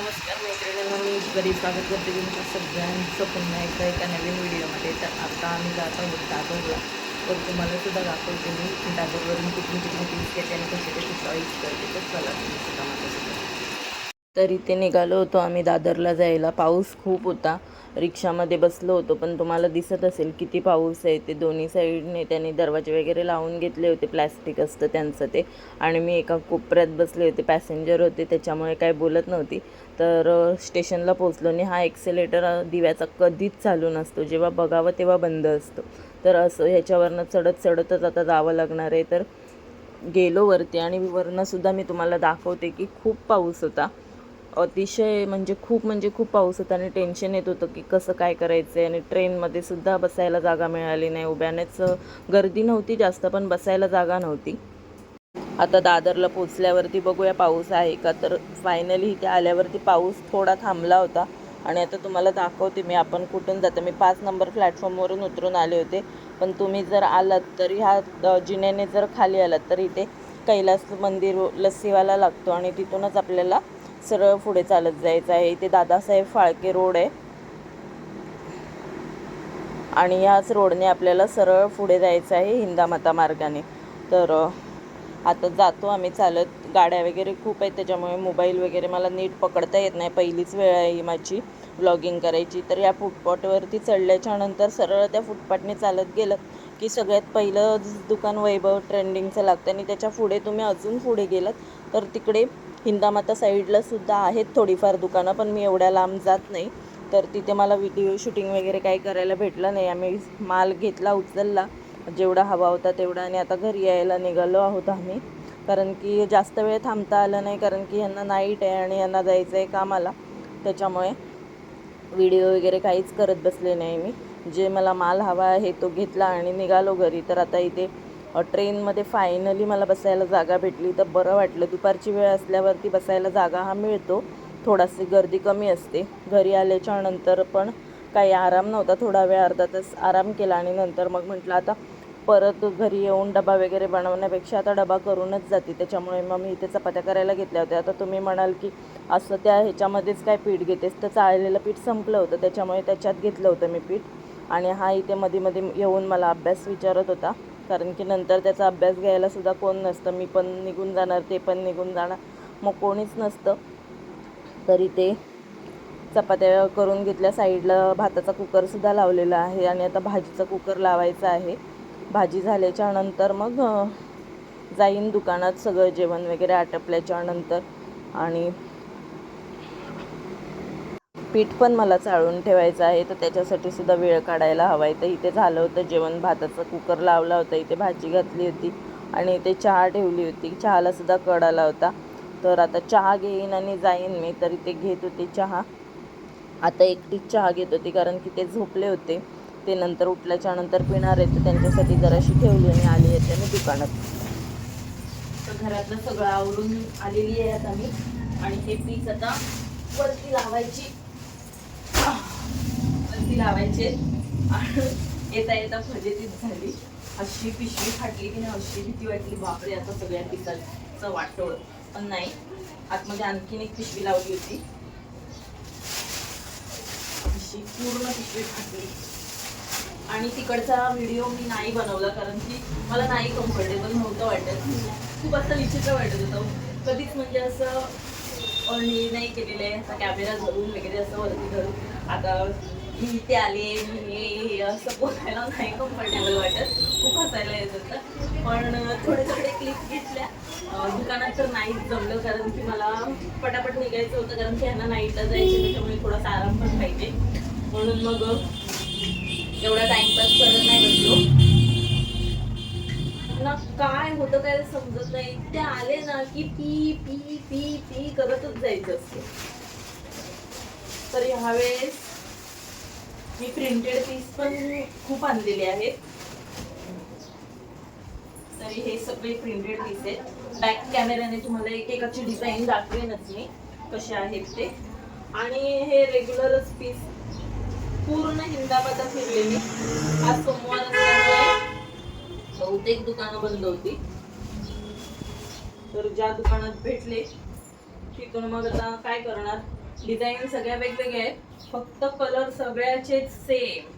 नमस्कार मैत्रिणींनो, मी ईश्वरी स्वागत करते तुमच्या सगळ्यांचं पुन्हा एकदा एका नवीन व्हिडिओमध्ये. तर आता आम्ही जात आहोत दादरला. तर तुम्हाला सुद्धा दाखवते मी दादरवरून कुठून कुठून पीस घेते आणि कसे कसे चॉईस करते. तर चला तुम्ही सुद्धा माझ्यासोबत. तर इथे निघालो होतो आम्ही दादरला जायला. पाऊस खूप होता. रिक्षामध्ये बसलो होतो, पण तुम्हाला दिसत असेल किती पाऊस आहे ते. दोन्ही साईडने त्यांनी दरवाजे वगैरे लावून घेतले होते, प्लॅस्टिक असतं त्यांचं ते. आणि मी एका कोपऱ्यात बसले होते, पॅसेंजर होते त्याच्यामुळे काय बोलत नव्हती. तर स्टेशनला पोचलो आणि हा एक्सेलेटर दिव्याचा कधीच चालू नसतो, जेव्हा बघावं तेव्हा बंद असतो. तर असं ह्याच्यावरनं चढत चढतच आता जावं लागणार आहे. तर गेलो वरती आणि वरनंसुद्धा मी तुम्हाला दाखवते की खूप पाऊस होता. अतिशय म्हणजे खूप पाऊस होता आणि टेन्शन येत होतं की कसं काय करायचं आहे. आणि ट्रेनमध्ये सुद्धा बसायला जागा मिळाली नाही. उभ्यानेच गर्दी नव्हती जास्त, पण बसायला जागा नव्हती. आता दादरला पोचल्यावरती बघूया पाऊस आहे का. तर फायनली इथे आल्यावरती पाऊस थोडा थांबला होता. आणि आता तुम्हाला दाखवते मी आपण कुठून जातं. मी 5 नंबर प्लॅटफॉर्मवरून उतरून आले होते. पण तुम्ही जर आलात तर ह्या जिन्याने जर खाली आलात तर इथे कैलास मंदिर लस्सीवाला लागतो आणि तिथूनच आपल्याला सरळ पुढे चालत जायचं आहे. इथे दादासाहेब फाळके रोड आहे आणि ह्याच रोडने आपल्याला सरळ पुढे जायचं आहे हिंदामाता मार्गाने. तर आता जातो आम्ही चालत. गाड्या वगैरे खूप आहेत त्याच्यामुळे मोबाईल वगैरे मला नीट पकडता येत नाही. पहिलीच वेळ आहे ही माझी व्लॉगिंग करायची. तर या फुटपाथवरती चढल्याच्या नंतर सरळ त्या फुटपाथने चालत गेलं की सगळ्यात पहिलं दुकान वैभव ट्रेंडिंगचं लागतं. आणि त्याच्या पुढे तुम्ही अजून पुढे गेलात तर तिकडे हिंदामाता साईडला सुद्धा आहेत थोडीफार दुकानं, पण मी एवढ्या लांब जात नाही. तर तिथे मला व्हिडिओ शूटिंग वगैरे काही करायला भेटलं नाही. आम्ही माल घेतला, उचलला जेवढा हवा होता तेवढा आणि आता घरी यायला निघालो आहोत आम्ही. कारण की जास्त वेळ थांबता आलं नाही, कारण की यांना नाईट आहे आणि यांना जायचं आहे कामाला. त्याच्यामुळे व्हिडिओ वगैरे काहीच करत बसले नाही मी. जे मला माल हवा आहे तो घेतला आणि निघालो घरी. तर आता इथे ट्रेनमध्ये फायनली मला बसायला जागा भेटली तर बरं वाटलं. दुपारची वेळ असल्यावरती बसायला जागा हा मिळतो, थोडाशी गर्दी कमी असते. घरी आल्याच्या नंतर पण काही आराम नव्हता. थोडा वेळ अर्धा तास आराम केला आणि नंतर मग म्हटलं आता परत घरी येऊन डबा वगैरे बनवण्यापेक्षा आता डबा करूनच जाते. त्याच्यामुळे मग मी इथे चपात्या करायला घेतल्या होत्या. आता तुम्ही म्हणाल की असं त्या ह्याच्यामध्येच काय पीठ घेतेस, तर चाळलेलं पीठ संपलं होतं त्याच्यामुळे त्याच्यात घेतलं होतं मी पीठ. आणि हा इथे मध्ये मध्ये येऊन मला अभ्यास विचारत होता, कारण की नंतर त्याचा अभ्यास घ्यायला सुद्धा कोण नसतं. मी पण निघून जाणार, ते पण निघून जाणार, मग कोणीच नसतं. तरी ते चपात्या करून घेतल्या. साईडला भाताचा कुकरसुद्धा लावलेला आहे आणि आता भाजीचा कुकर लावायचा आहे. भाजी झाल्याच्या नंतर मग जाईन दुकानात सगळं जेवण वगैरे आटपल्याच्या नंतर. आणि पीठ पण मला चाळून ठेवायचं आहे, तर त्याच्यासाठी सुद्धा वेळ काढायला हवा आहे. तर इथे झालं होतं जेवण, भाताचा कुकर लावला होता, इथे भाजी घातली होती आणि इथे चहा ठेवली होती. चहालासुद्धा कड आला होता. तर आता चहा घेईन आणि जाईन मी. तर इथे घेत होते चहा. आता एकटीच चहा घेत होती कारण की ते झोपले होते. ते नंतर उठल्याच्या नंतर पिणार आहेत, तर त्यांच्यासाठी जराशी ठेवली आणि आली आहे त्याने दुकानात. तर घरातलं सगळं आवरून आलेली आहे आता मी. आणि हे पीस आता वरती लावायची आणि येता येता फजितीच झाली. अशी पिशवी फाटली की नाही, अशी भीती वाटली, बापरे आता सगळ्या पिसाचं वाटोळ. पण नाही, आतमध्ये आणखीन एक पिशवी लावली होती, अशी पूर्ण पिशवी फाटली. आणि तिकडचा व्हिडिओ मी नाही बनवला कारण की मला नाही कम्फर्टेबल नव्हतं वाटत. खूप असं विचित्र वाटत होतं. कधीच म्हणजे असं हे नाही केलेलं आहे, असा कॅमेरा धरून वगैरे असं वरती धरून. आता मी इथे आले, मी असं बोलायला नाही कम्फर्टेबल वाटत. खूप हसायला येत होतं. पण थोडे थोडे क्लिप घेतल्या. दुकानात तर नाहीच जमलं कारण की मला पटापट निघायचं होतं, कारण की ह्यांना नाईटला जायचं, त्याच्यामुळे थोडासा आराम पण पाहिजे. म्हणून मग एवढा टाइमपास करत नाही बसलो ना. काय होतं काय समजत नाही. ते आले ना की पी पी पी पी करतच जायचं असतं. तर ह्यावेळेस मी प्रिंटेड पीस पण खूप आणलेले आहेत. तरी हे सगळे प्रिंटेड पीस आहेत. बॅक कॅमेऱ्याने तुम्हाला एक एकाची डिझाईन दाखवेनच मी कसे आहेत ते. आणि हे रेग्युलरच पीस पूर्ण हिंदामाता फिरले मी. आज सोमवार असल्यामुळे बहुतेक दुकानं बंद होती. तर ज्या दुकानात भेटले तिथून मग आता काय करणार, डिझाईन सगळ्या वेगवेगळ्या आहेत, फक्त कलर सगळ्याचे सेम.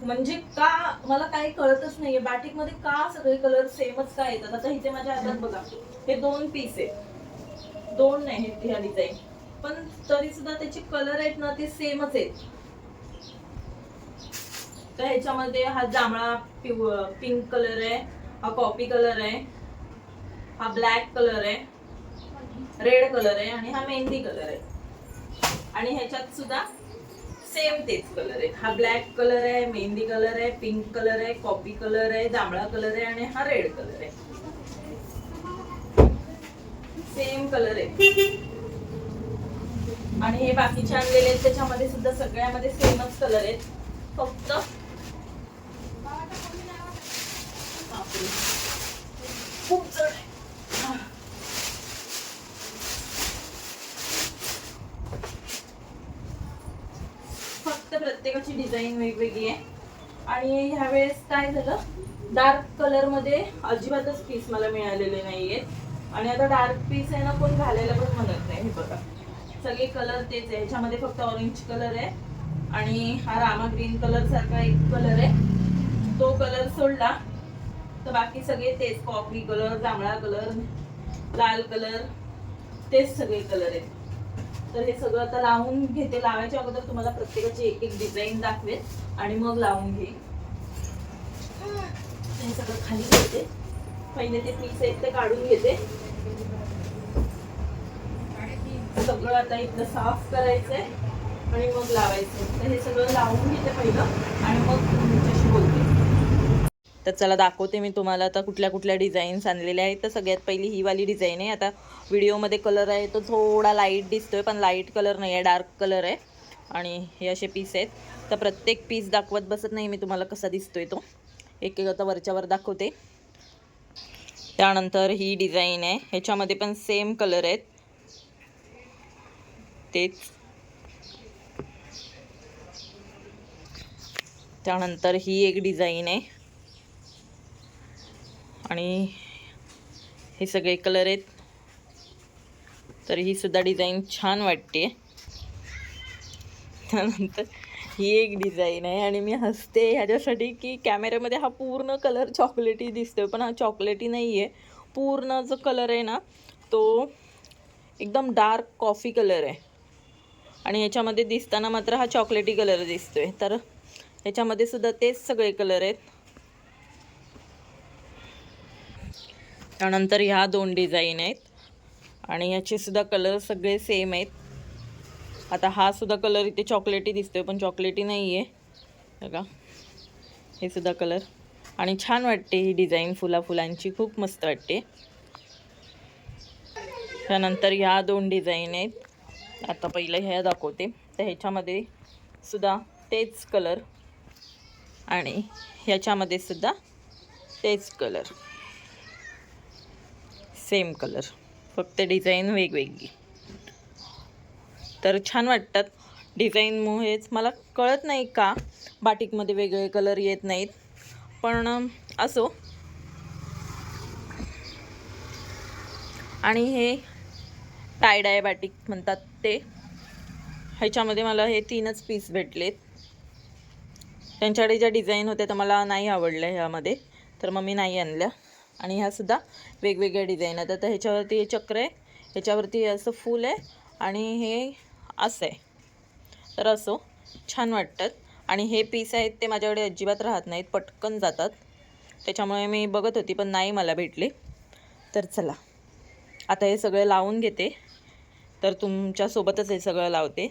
म्हणजे का मला काही कळतच नाहीये बाटिक मध्ये का सगळे कलर सेमच का येतात. आता इथे माझ्या हातात बघा, हे 2 पीस आहेत, 2 नाही ह्या डिझाईन, पण तरी सुद्धा त्याचे कलर आहेत ना ते सेमच आहेत. तर ह्याच्यामध्ये हा जांभळा पिंक कलर आहे, हा कॉफी कलर आहे, हा ब्लॅक कलर आहे, रेड कलर आहे आणि हा मेहंदी कलर आहे. आणि ह्याच्यात सुद्धा सेम तेच कलर आहे. हा ब्लॅक कलर आहे, मेहंदी कलर आहे, पिंक कलर आहे, कॉफी कलर आहे, जांभळा कलर आहे आणि हा रेड कलर आहे. सेम कलर आहे. आणि हे बाकीचे आणलेले आहेत त्याच्यामध्ये सुद्धा सगळ्यामध्ये सेमच कलर आहेत. फक्त खूप जड आहे. फक्त प्रत्येकाची डिझाईन वेगवेगळी आहे. आणि ह्या वेळेस काय झालं, डार्क कलर मध्ये अजिबातच पीस मला मिळालेले नाहीयेत. आणि आता डार्क पीस आहे ना कोण घालायला पण म्हणत नाही. हे बघा सगळे कलर तेच आहे. ह्याच्यामध्ये फक्त ऑरेंज कलर आहे आणि हा रामा ग्रीन कलर सारखा एक कलर आहे, तो कलर सोडला तर बाकी सगळे तेच. कॉफी कलर, जांभळा कलर, लाल कलर, तेच सगळे कलर आहेत. तर हे सगळं आता लावून घेते. लावायच्या अगोदर तुम्हाला प्रत्येकाची एक एक डिझाईन दाखवेल आणि मग लावून घेईन. हे सगळं खाली घेते, पहिले ते पीस आहेत ते काढून घेते. सगळं आता इथलं साफ करायचंय आणि मग लावायचंय. तर हे सगळं लावून घेते पहिलं आणि मग तुमच्याशी बोलते. तर चला दाखवते मी तुम्हाला आता कुठल्या कुठल्या डिझाईन्स आणलेल्या आहेत. तर सगळ्यात पहिली ही वाली डिझाईन आहे. आता व्हिडिओमध्ये कलर आहे तो थोडा लाईट दिसतोय, पण लाईट कलर नाही आहे, डार्क कलर आहे. आणि हे असे पीस आहेत. तर प्रत्येक पीस दाखवत बसत नाही मी तुम्हाला कसा दिसतोय तो, एक एक आता वरच्यावर दाखवते. त्यानंतर ही डिझाईन आहे, ह्याच्यामध्ये पण सेम कलर आहेत तेच. त्यानंतर ही एक डिझाईन आहे आणि हे सगळे कलर आहेत. तर ही सुद्धा डिझाईन छान वाटते. त्यानंतर ही एक डिझाईन आहे आणि मी हसते ह्याच्यासाठी की कॅमेऱ्यामध्ये हा पूर्ण कलर चॉकलेटी दिसतोय, पण हा चॉकलेटी नाही आहे. पूर्ण जो कलर आहे ना तो एकदम डार्क कॉफी कलर आहे आणि ह्याच्यामध्ये दिसताना मात्र हा चॉकलेटी कलर दिसतोय. तर ह्याच्यामध्ये सुद्धा तेच सगळे कलर आहेत. त्यानंतर ह्या 2 डिझाईन आहेत आणि ह्याचे सुद्धा कलर सगळे सेम आहेत. आता हा सुद्धा कलर इथे चॉकलेटी दिसतोय, पण चॉकलेटी नाही आहे बघा. हे सुद्धा कलर आणि छान वाटते ही डिझाईन, फुलांची खूप मस्त वाटते. त्यानंतर ह्या 2 डिझाईन आहेत. आता पहिलं ह्या दाखवते. तर ह्याच्यामध्ये सुद्धा तेच कलर आणि ह्याच्यामध्ये सुद्धा तेच कलर, सेम कलर, फक्त डिझाईन वेगवेगळी. तर छान वाटतात डिझाईनमुळेच. मला कळत नाही का बाटिकमध्ये वेगळे कलर येत नाहीत, पण असो. आणि हे टाय डाय बाटिक म्हणतात ते, ह्याच्यामध्ये मला हे 3च पीस भेटलेत. त्यांच्याकडे ज्या डिझाईन होत्या तर मला नाही आवडल्या ह्यामध्ये, तर मग मी नाही आणल्या. आणि ह्या सुद्धा वेगवेगळ्या डिझाईन आहेत. आता ह्याच्यावरती हे चक्र आहे, ह्याच्यावरती असं फूल आहे आणि हे असं आहे. तर असो छान वाटतात. आणि हे पीस आहेत ते माझ्याकडे अजिबात राहत नाहीत, पटकन जातात. त्याच्यामुळे मी बघत होती पण नाही मला भेटले. तर चला आता हे सगळं लावून घेते, तर तुमच्यासोबतच हे सगळं लावते.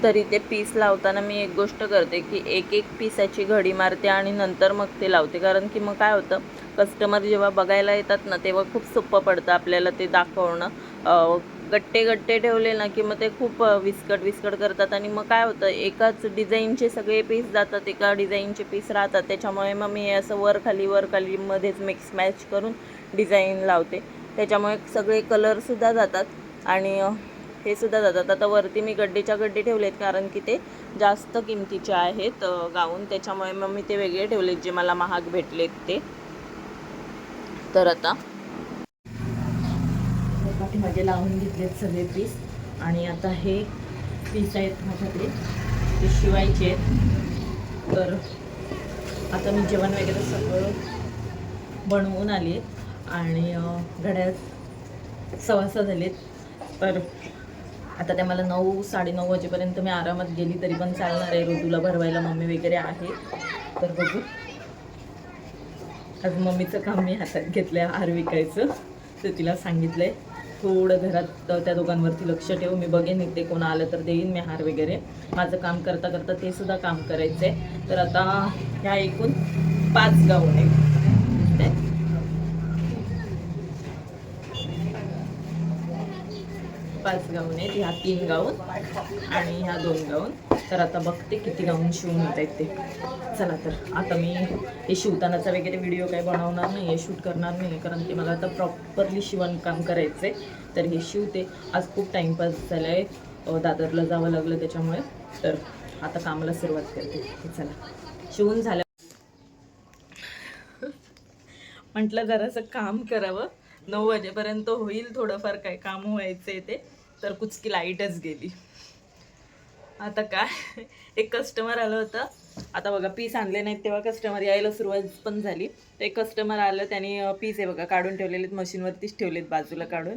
तरी ते पीस लावताना मी एक गोष्ट करते की एक एक पीसाची घडी मारते आणि नंतर मग ते लावते. कारण की मग काय होतं, कस्टमर जेव्हा बघायला येतात ना तेव्हा खूप सोपं पडतं आपल्याला ते दाखवणं. गट्टे गट्टे ठेवले ना की मग ते खूप विस्कट करतात आणि मग काय होतं, एकाच डिझाईनचे सगळे पीस जातात, एका डिझाईनचे पीस राहतात. त्याच्यामुळे मग मी असं वर खाली मध्येच मिक्स मॅच करून डिझाईन लावते. त्याच्यामुळे सगळे कलरसुद्धा जातात आणि हे सुद्धा जातात. आता वरती मी गड्डेच्या गड्डे ठेवलेत कारण की ते जास्त किमतीचे आहेत गाऊन, त्याच्यामुळे मग मी ते वेगळे ठेवलेत जे मला महाग भेटलेत ते. तर आता मागे लावून घेतलेत सगळे पीस आणि आता हे पीस आहेत माझ्याकडे ते शिवायचे आहेत. तर आता मी जेवण वगैरे सगळं बनवून आली आणि घड्याळ 6:15 झालेत. तर आता ते मला 9-9:30 वाजेपर्यंत मी आरामात गेली तरी पण चालणार आहे. ऋतूला भरवायला मम्मी वगैरे आहे. तर बघू, आज मम्मीचं काम मी हातात घेतलं आहे हार विकायचं. तर तिला सांगितलं आहे थोडं घरात त्या दोघांवरती लक्ष ठेव, मी बघेन इथे कोण आलं तर देईन मी हार वगैरे. माझं काम करता करता ते सुद्धा काम करायचं आहे. तर आता ह्या एकूण 5 गाऊन आहेत. 5 गाऊन आहेत. ह्या 3 गाऊन आणि ह्या 2 गाऊन. तर आता बघते किती गाऊन शिवून होत आहेत ते. चला, तर आता मी हे शिवतानाचा वगैरे व्हिडिओ काही बनवणार नाही आहे, शूट करणार नाही, कारण की मला आता प्रॉपरली शिवणकाम करायचं आहे. तर हे शिवते. आज खूप टाईमपास झाला आहे, दादरला जावं लागलं त्याच्यामुळे. तर आता कामाला सुरुवात करते. चला, शिवून झालं. म्हटलं जरासं काम करावं, 9 वाजेपर्यंत होईल थोडंफार काय काम व्हायचं आहे ते. तर कुचकी लाईटच गेली. आता काय, एक कस्टमर आलं होतं. आता बघा, पीस आणले नाहीत तेव्हा कस्टमर यायला सुरुवात पण झाली. तर एक कस्टमर आलं, त्याने पीस आहे बघा काढून ठेवलेलेत, मशीनवरतीच ठेवलेत बाजूला काढून.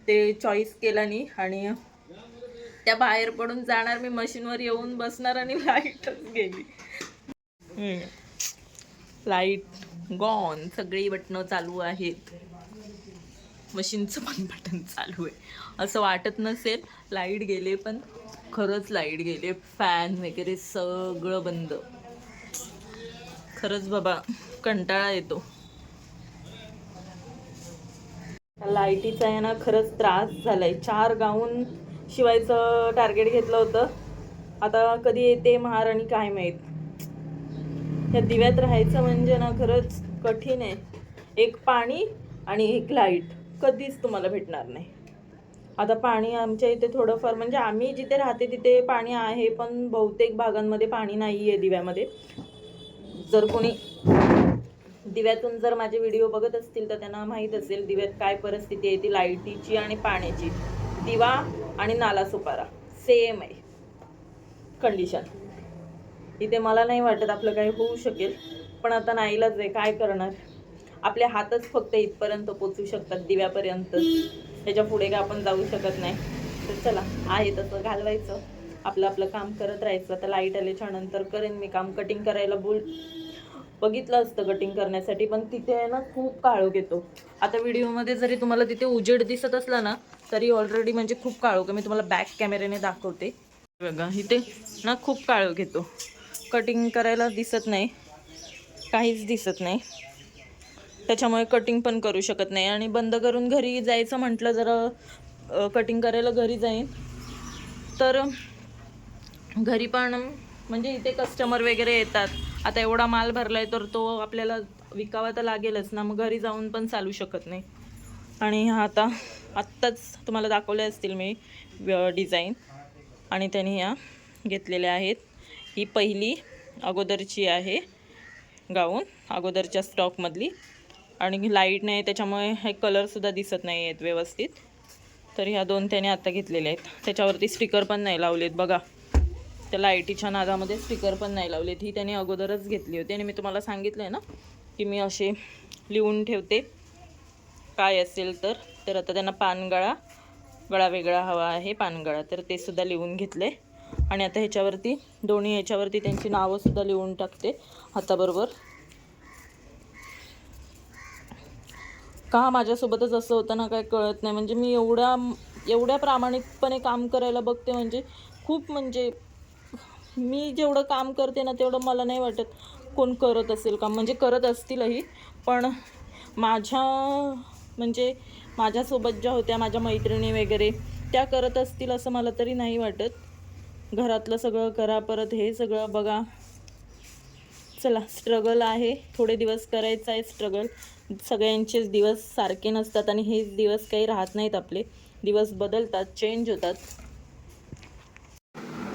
ते चॉईस केला नाही आणि त्या बाहेर पडून जाणार, मी मशीनवर येऊन बसणार आणि लाईटच गेली. Light gone. सगळी बटणं चालू आहेत, मशीनचं पण बटन चालू आहे. असं वाटत नसेल लाईट गेले, पण खरंच लाईट गेले. फॅन वगैरे सगळं बंद. खरंच बाबा कंटाळा येतो लाईटीचा आहे ना. खरंच त्रास झालाय. 4 गाऊन शिवायचं टार्गेट घेतलं होतं. आता कधी येते महाराणी काय माहीत. त्या दिव्यात राहायचं म्हणजे ना खरंच कठीण आहे. एक पाणी आणि एक लाईट कधीच तुम्हाला भेटणार नाही. आता पाणी आमच्या इथे थोडंफार, म्हणजे आम्ही जिथे राहते तिथे पाणी आहे, पण बहुतेक भागांमध्ये पाणी नाही आहे दिव्यामध्ये. जर कोणी दिव्यातून जर माझे व्हिडिओ बघत असतील तर त्यांना माहीत असेल दिव्यात काय परिस्थिती आहे ती लाईटीची आणि पाण्याची. दिवा आणि नाला सुपारा सेम आहे कंडिशन. इथे मला नाही वाटत आपलं काही होऊ शकेल, पण आता नाईलाज आहे, काय करणार. आपल्या हातच फक्त इथपर्यंत पोचू शकतात, दिव्यापर्यंत. त्याच्या पुढे का आपण जाऊ शकत नाही. तर चला, आहे तसं घालवायचं, आपलं आपलं काम करत राहायचं. आता लाईट आल्याच्या नंतर करेन मी काम. कटिंग करायला बघितलं असतं कटिंग करण्यासाठी, पण तिथे आहे ना खूप काळोख येतो. आता व्हिडिओमध्ये जरी तुम्हाला तिथे उजेड दिसत असला ना, तरी ऑलरेडी म्हणजे खूप काळोख. मी तुम्हाला बॅक कॅमेऱ्याने दाखवते बघा. इथे ना खूप काळोख येतो, कटिंग करायला दिसत नाही, काहीच दिसत नाही. त्याच्यामुळे कटिंग पण करू शकत नाही. आणि बंद करून घरी जायचं म्हटलं, जरा कटिंग करायला घरी जाईन तर घरी पण म्हणजे इथे कस्टमर वगैरे येतात. आता एवढा माल भरलाय तर तो आपल्याला विकावा तर लागेलच ना, मग घरी जाऊन पण चालू शकत नाही. आणि आत्ताच तुम्हाला दाखवले असतील मी डिझाईन, आणि त्यांनी ह्या घेतलेल्या आहेत. ही पहिली अगोदरची आहे गाऊन, अगोदरच्या स्टॉकमधली. आणि लाईट नाही त्याच्यामुळे हे कलरसुद्धा दिसत नाही आहेत व्यवस्थित. तर ह्या 2 त्याने आत्ता घेतलेल्या आहेत. त्याच्यावरती स्टिकर पण नाही लावलेत बघा, त्या लाईटीच्या नादामध्ये स्टिकर पण नाही लावलेत. ही त्याने अगोदरच घेतली होती. आणि मी तुम्हाला सांगितलं आहे ना की मी असे लिहून ठेवते काय असेल तर आता त्यांना गळा वेगळा हवा आहे, पानगळा, तर ते सुद्धा लिहून घेतले. आणि आता ह्याच्यावरती दोन्ही ह्याच्यावरती त्यांची नावंसुद्धा लिहून टाकते हाताबरोबर. का माझ्यासोबतच असं होतं ना, काय कळत नाही. म्हणजे मी एवढ्या प्रामाणिकपणे काम करायला बघते, म्हणजे खूप, म्हणजे मी जेवढं काम करते ना तेवढं मला नाही वाटत कोण करत असेल काम. म्हणजे करत असतीलही, पण माझ्यासोबत ज्या होत्या माझ्या मैत्रिणी वगैरे त्या करत असतील असं मला तरी नाही वाटत. घरातलं सगळं करा, परत हे सगळं बघा. चला, स्ट्रगल आहे, थोडे दिवस करायचं आहे स्ट्रगल. सगळ्यांचेच दिवस सारखे नसतात आणि हेच दिवस काही राहत नाहीत. आपले दिवस बदलतात, चेंज होतात.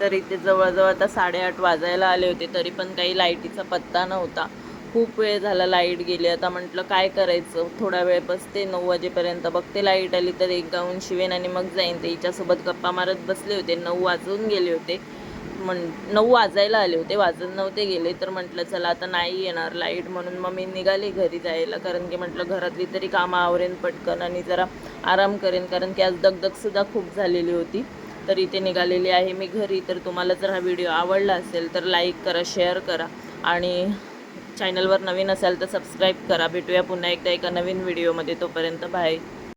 तर इथे जवळजवळ आता 8:30 वाजायला आले होते, तरी पण काही लाईटीचा पत्ता नव्हता. खूप वेळ झाला लाईट गेली. आता म्हटलं काय करायचं, थोडा वेळ बसते, 9 वाजेपर्यंत बघते लाईट आली तर एक गाऊन शिवेन आणि मग जाईन. ते हिच्यासोबत गप्पा मारत बसले होते. 9 वाजून गेले होते. 9 वाजायला आले होते, वाजून नव्हते गेले. तर म्हटलं चला आता नाही येणार लाईट, म्हणून मग मी निघाले घरी जायला. कारण की म्हटलं घरातली तरी कामं आवरेन पटकन आणि जरा आराम करेन, कारण की आज दगदगसुद्धा खूप झालेली होती. तर इथे निघालेली आहे मी घरी. तर तुम्हाला जर हा व्हिडिओ आवडला असेल तर लाईक करा, शेअर करा आणि चॅनलवर नवीन असाल तर सबस्क्राईब करा. भेटूया पुन्हा एकदा एका नवीन व्हिडिओमध्ये. तोपर्यंत बाय.